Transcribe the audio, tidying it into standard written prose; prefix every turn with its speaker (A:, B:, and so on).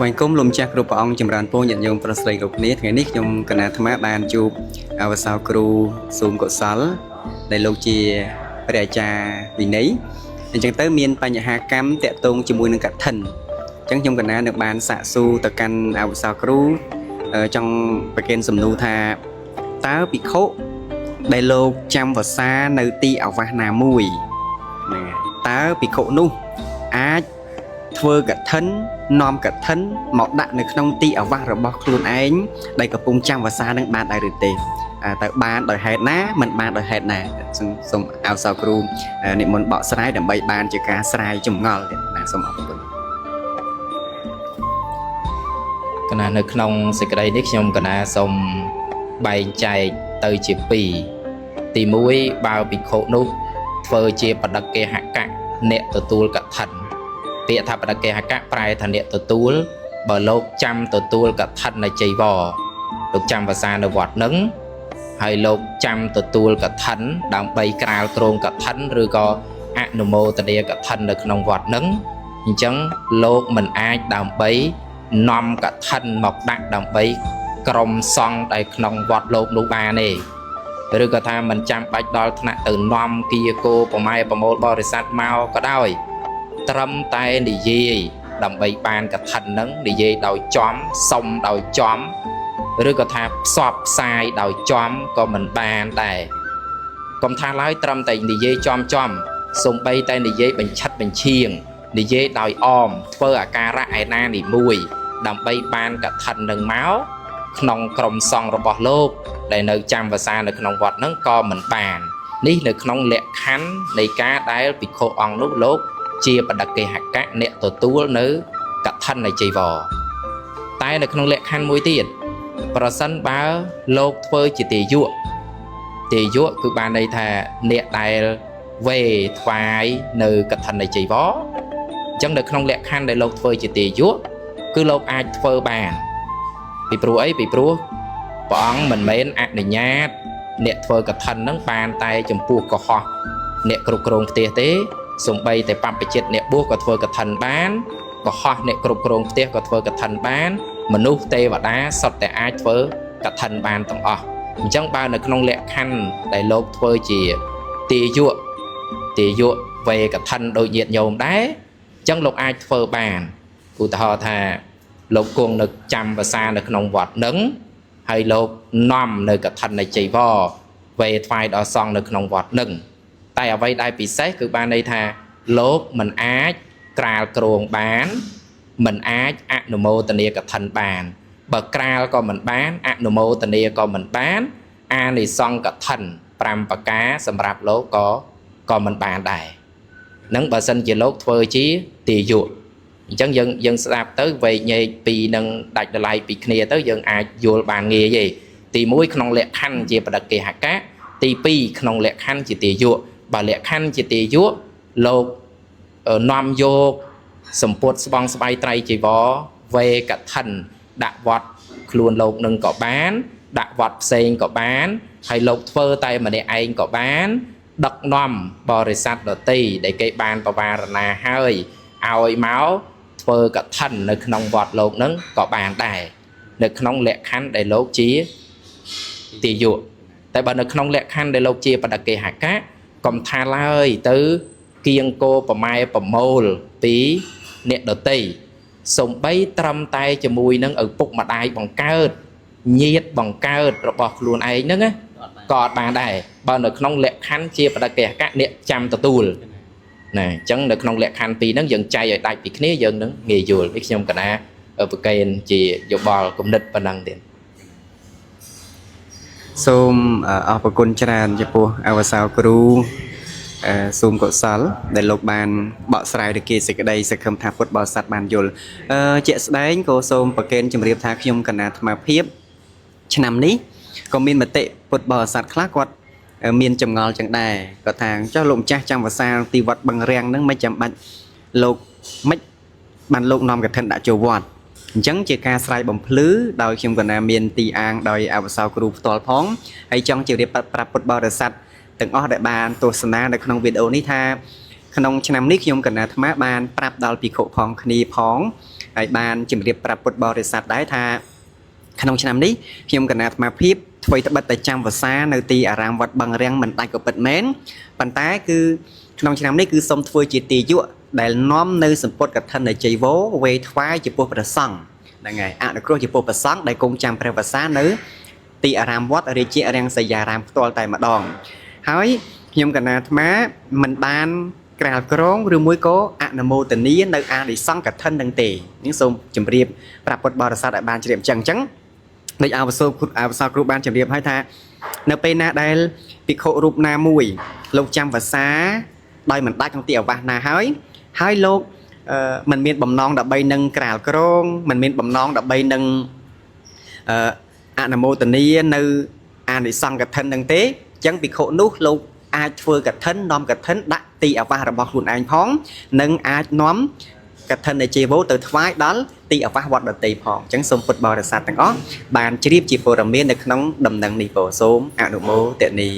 A: ថ្វាយគុំលំចាស់គ្រប់ព្រះអង្គចម្រើនពរញាតិញោមប្រុសស្រីគ្រប់គ្នាថ្ងៃនេះខ្ញុំកណាអាត្មាបានជួបអវសោគ្រូស៊ូមកុសលដែលលោកជាព្រះអាចារ្យវិន័យអញ្ចឹងទៅមានបញ្ហាកម្មតាក់ទងជាមួយនឹងកឋិនអញ្ចឹងខ្ញុំកណានៅបានសាកសួរទៅកាន់អវសោគ្រូចង់ប្រកេនសំណួរថាតើភិក្ខុដែលលោកចាំវស្សានៅទីអាវាសណាមួយតើភិក្ខុនោះអាចធ្វើកឋិននាំកឋិនមកដាក់នៅក្នុងទីអាវាសរបស់ខ្លួនឯងដែលកំពុងចាំវស្សានឹងបានដែរឬទេតើបានដោយហេតុណាមិនបានដោយហេតុណាសូមអោសោគ្រូនិមន្តបកស្រាយដើម្បីបានជាការស្រាយចម្ងល់ទៀតណាសូមអរគុណ
B: កណានៅក្នុងសេចក្តីនេះខ្ញុំកណាសូមបែងចែកទៅជាពីរទី1បើភិក្ខុនោះធ្វើជាបដិកេហកៈអ្នកទទួលកឋិនពាក្យថាបដិកេហកៈប្រែថាអ្នកទទួលបើលោកចាំទទួលកឋិននៃចីវរលោកចាំភាសានៅវត្តនឹងហើយលោកចាំទទួលកឋិនដើម្បីក្រាលគ្រងកឋិនឬក៏អនុមោទនាកឋិននៅក្នុងវត្តនឹងអញ្ចឹងលោកមិនអាចដើម្បីនាំកឋិនមកដាក់ដើម្បីក្រុមសង្ឃដែលក្នុងវត្តលោកនោះបានទេឬក៏ថាមិនចាំបាច់ដល់ថ្នាក់ទៅនាំគៀគោប្រម៉ែប្រមូលបរិស័ទមកក៏ដោយត្រឹមតែនិយាយដើម្បីបានកឋិននឹងនិយាយដោយចំសុំដោយចំឬក៏ថាផ្សព្វផ្សាយដោយចំក៏មិនបានដែរកុំថាឡើយត្រឹមតែនិយាយចំសំបីតែនិយាយបញ្ឆិតបញ្ឈៀងនិយាយដោយអមធ្វើអាការៈឯណានីមួយដើម្បីបានកឋិននឹងមកក្នុងក្រុមសង្ឃរបស់លោកដែលនៅចាំវស្សានៅក្នុងវត្តហ្នឹងក៏មិនបាននេះនៅក្នុងលក្ខខណ្ឌនៃការដែលភិក្ខុអង្គនោះលោកជាបដិកេហកៈអ្នកទទួលនៅកឋិននៃចីវរតែនៅក្នុងលក្ខខណ្ឌមួយទៀតប្រសិនបើលោកធ្វើជាទាយុគឺបានន័យថាអ្នកដែលវេថ្វាយនៅកឋិននៃចីវរអញ្ចឹងនៅក្នុងលក្ខខណ្ឌដែលលោកធ្វើជាទាយុគឺលោកអាចធ្វើបានពីព្រោះអីពីព្រោះព្រះអង្គមិនមែនអនុញ្ញាតអ្នកធ្វើកឋិនហ្នឹងបានតែចំពោះកុហកអ្នកគ្រប់គ្រងផ្ទះទេសំបីតែបព្វជិតអ្នកបួសក៏ធ្វើកឋិនបានកុហកអ្នកគ្រប់គ្រងផ្ទះក៏ធ្វើកឋិនបានមនុស្សទេវតាសុទ្ធតែអាចធ្វើកឋិនបានទាំងអស់អញ្ចឹងបើនៅក្នុងលក្ខខណ្ឌដែលលោកធ្វើជាទាយុវេកឋិនដូចញាតិញោមដែរអញ្ចឹងលោកអាចធ្វើបានឧទាហរណ៍ថាលោកគង់នៅចាំភាសានៅក្នុងវត្តនឹងហើយលោកនាំនៅកឋិននៃចីវរវេថ្វាយដល់សង្ឃនៅក្នុងវត្តនឹងតែអ្វីដែលពិសេសគឺបានន័យថាលោកមិនអាចក្រាលគ្រងបានមិនអាចអនុមោទនាកឋិនបានបើក្រាលក៏មិនបានអនុមោទនាក៏មិនបានអានិសង្ឃកឋិន5ប្រការសម្រាប់លោកក៏មិនបានដែរនឹងបើសិនជាលោកធ្វើជាទាយុអញ្ចឹងយើងស្ដាប់ទៅវែកញែកពីនឹងដាច់ដライពីគ្នាទៅយើងអាចយល់បានងាយទេទី1ក្នុងលក្ខខណ្ឌជាបដិកេហកៈទី2ក្នុងលក្ខខណ្ឌជាទាយុបើលក្ខខណ្ឌជាទាយុលោកនាំយកសម្ពុតស្បង់ស្បៃត្រៃចីវរវេកឋិនដាក់វត្តខ្លួនលោកនឹងក៏បានដាក់វត្តផ្សេងក៏បានហើយលោកធ្វើតែម្នាក់ឯងក៏បានដឹកនាំបរិស័ទដទៃដែលគេបានបវារណាហើយឲ្យមកធ្វើកឋិននៅក្នុងវត្តលោកនឹងក៏បានដែរនៅក្នុងលក្ខខណ្ឌដែលលោកជាទាយុតែបើនៅក្នុងលក្ខខណ្ឌដែលលោកជាបដិកេហកៈកុំថាឡើយទៅគៀងគោប្រម៉ែប្រមូលពីអ្នកដទៃសំបីត្រឹមតែជាមួយនឹងឪពុកម្ដាយបង្កើតញាតិបង្កើតរបស់ខ្លួនឯងហ្នឹងក៏អត់បានដែរបើនៅក្នុងលក្ខខណ្ឌជាបដិកេហកៈអ្នកចាំទទួលណាអញ្ចឹងនៅក្នុងលក្ខខណ្ឌពីរហ្នឹងយើងចែកឲ្យដាច់ពីគ្នាយើងនឹងងាយយល់នេះខ្ញុំកណាប្រកេនជាយោបល់គំនិតប៉ុណ្ណឹងទៀត
A: សូមអរគុណច្រើនចំពោះអវសោគ្រូសូមកុសលដែលលោកបានបកស្រាយទៅគេសេចក្តីសង្ឃឹមថាពុទ្ធបរិស័ទបានយល់ជាក់ស្ដែងក៏សូមប្រកេនជម្រាបថាខ្ញុំកណាអាត្មាភាពឆ្នាំនេះក៏មានមតិពុទ្ធបរិស័ទខ្លះគាត់មានចម្ងល់ចឹងដែរគាត់ថាចុះលោកម្ចាស់ចាំវសាទីវត្តបឹងរាំងហ្នឹងមិនចាំបាច់លោកមិនបានលោកនាំកឋិនដាក់ចូលវត្តអញ្ចឹងជាការស្រ័យបំភ្លឺដោយខ្ញុំកណាមានទីអាងដោយអវសោគ្រូផ្ទាល់ផងហើយចង់ជម្រាបប្រាប់ពុទ្ធបរិស័ទទាំងអស់ដែលបានទស្សនានៅក្នុងវីដេអូនេះថាក្នុងឆ្នាំនេះខ្ញុំកណាអាត្មាបានប្រាប់ដល់ភិក្ខុផងគ្នាផង ហើយបានជំរាបប្រាប់ពុទ្ធបរិស័ទដែរថាក្នុងឆ្នាំនេះខ្ញុំកណាត់មកភាពធ្វើត្បិតតែចាំវសានៅទីអារាមវត្តបឹងរាំងមិនដាច់ក៏ពិតមែនប៉ុន្តែគឺក្នុងឆ្នាំនេះគឺសូមធ្វើជាទីយុដែលនាំនៅសម្ពុតកឋិននៃជ័យវោវេថ្វាយចំពោះព្រះសង្ឃហ្នឹងហើយអនុគ្រោះចំពោះព្រះសង្ឃដែលគង់ចាំព្រះវសានៅទីអារាមវត្តរាជារាំងសីយារាមផ្ទាល់តែម្ដងហើយខ្ញុំកណាត់អាត្មាមិនបានក្រាលក្រងឬមួយក៏អនុមោទនានៅអានិសង្ឃកឋិននឹងទេនេះសូមជម្រាបប្រាប់ពុទ្ធបរិស័ទឲ្យបានជ្រាបអញ្ចឹងដូចអវសោគ្រូបានជម្រាបឲ្យថានៅពេលណាដែលភិក្ខុរូបណាមួយលោកចាំវសាដោយមិនដាច់ក្នុងទីអាវាសណាហើយលោកមិនមានបំណងដើម្បីនឹងក្រាលក្រងមិនមានបំណងដើម្បីនឹងអនុមោទនានៅអានិសង្ឃកឋិននឹងទេអញ្ចឹងភិក្ខុនោះលោកអាចធ្វើកឋិននាំកឋិនដាក់ទីអាវាសរបស់ខ្លួនឯងផងនិងអាចនាំកឋិននៃជីវោទៅថ្វាយដល់ទីអាវាសវត្តដតីផងអញ្ចឹងសូមពុទ្ធបរិស័ទទាំងអស់បានជ្រាបជាព័ត៌មាននៅក្នុងដំណឹងនេះពោសូមអនុមោទនា